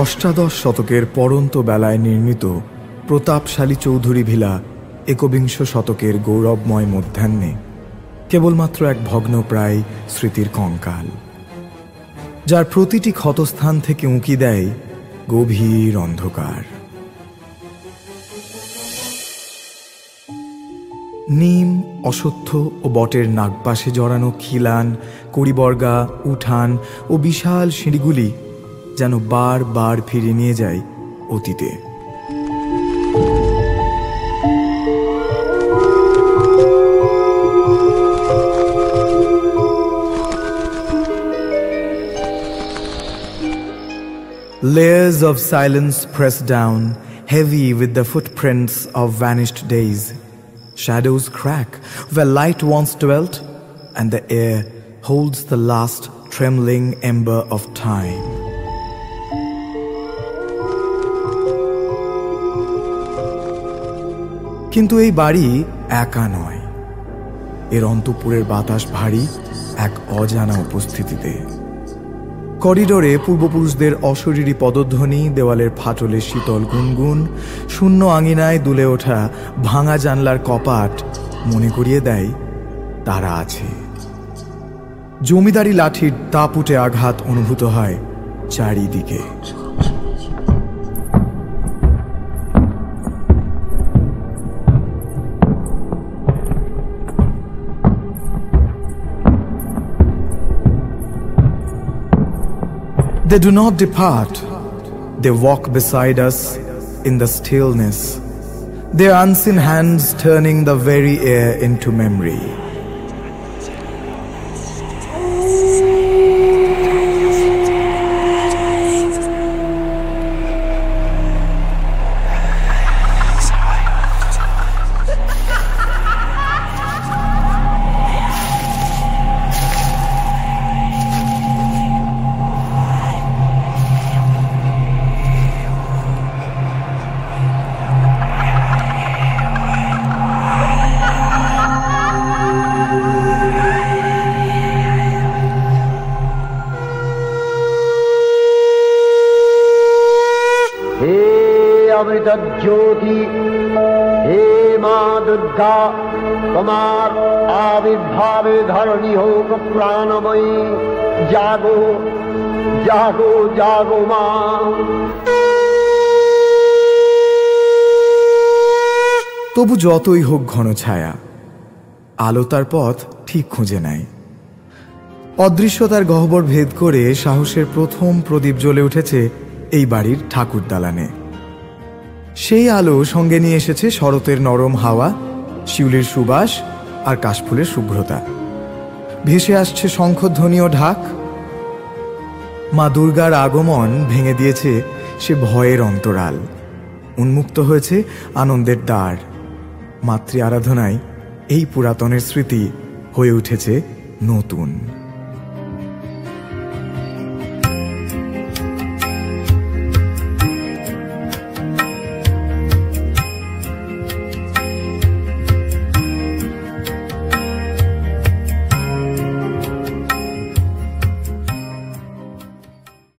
অষ্টাদশ শতকের পড়ন্ত বেলায় নির্মিত প্রতাপশালী চৌধুরী ভিলা একবিংশ শতকের গৌরবময় মধ্যাহ্নে কেবলমাত্র এক ভগ্নপ্রায় স্মৃতির কঙ্কাল, যার প্রতিটি ক্ষতস্থান থেকে উঁকি দেয় গভীর অন্ধকার। নিম, অশ্বত্থ ও বটের নাগপাশে জড়ানো খিলান, কড়িবর্গা, উঠান ও বিশাল সিঁড়িগুলি যেন বারবার ফিরে নিয়ে যায় অতীতে। Layers of silence press down, heavy with the footprints of vanished days. Shadows crack where light once dwelt, and the air holds the last trembling ember of time. কিন্তু এই বাড়ি একা নয়, এর অন্তঃপুরের বাতাস ভারী এক অজানা উপস্থিতিতে। করিডোরে পূর্বপুরুষদের অশরীরী পদধ্বনি, দেওয়ালের ফাটলে শীতল গুনগুন, শূন্য আঙিনায় দুলে ওঠা ভাঙা জানলার কপাট মনে করিয়ে দেয় তারা আছে। জমিদারি লাঠির দাপুটে আঘাত অনুভূত হয় চারিদিকে। They do not depart. They walk beside us in the stillness, their unseen hands turning the very air into memory. ज्योति हे मां दुर्गा, तुम्हार आविर्भावे धरणी होक प्राणमयी। जागो जागो जागो मां। তবু যতই হোক ঘন ছায়া, আলো তার পথ ঠিক খুঁজে নেয়। অদৃশ্যতার গহ্বর ভেদ করে সাহসের প্রথম প্রদীপ জ্বলে উঠেছে এই বাড়ির ঠাকুর দালানে। সেই আলো সঙ্গে নিয়ে এসেছে শরতের নরম হাওয়া, শিউলির সুবাস আর কাশফুলের শুভ্রতা। ভেসে আসছে শঙ্খধ্বনি ও ঢাক। মা দুর্গার আগমন ভেঙে দিয়েছে সে ভয়ের অন্তরাল, উন্মুক্ত হয়েছে আনন্দের দ্বার। মাতৃ আরাধনায় এই পুরাতনের স্মৃতি হয়ে উঠেছে নতুন।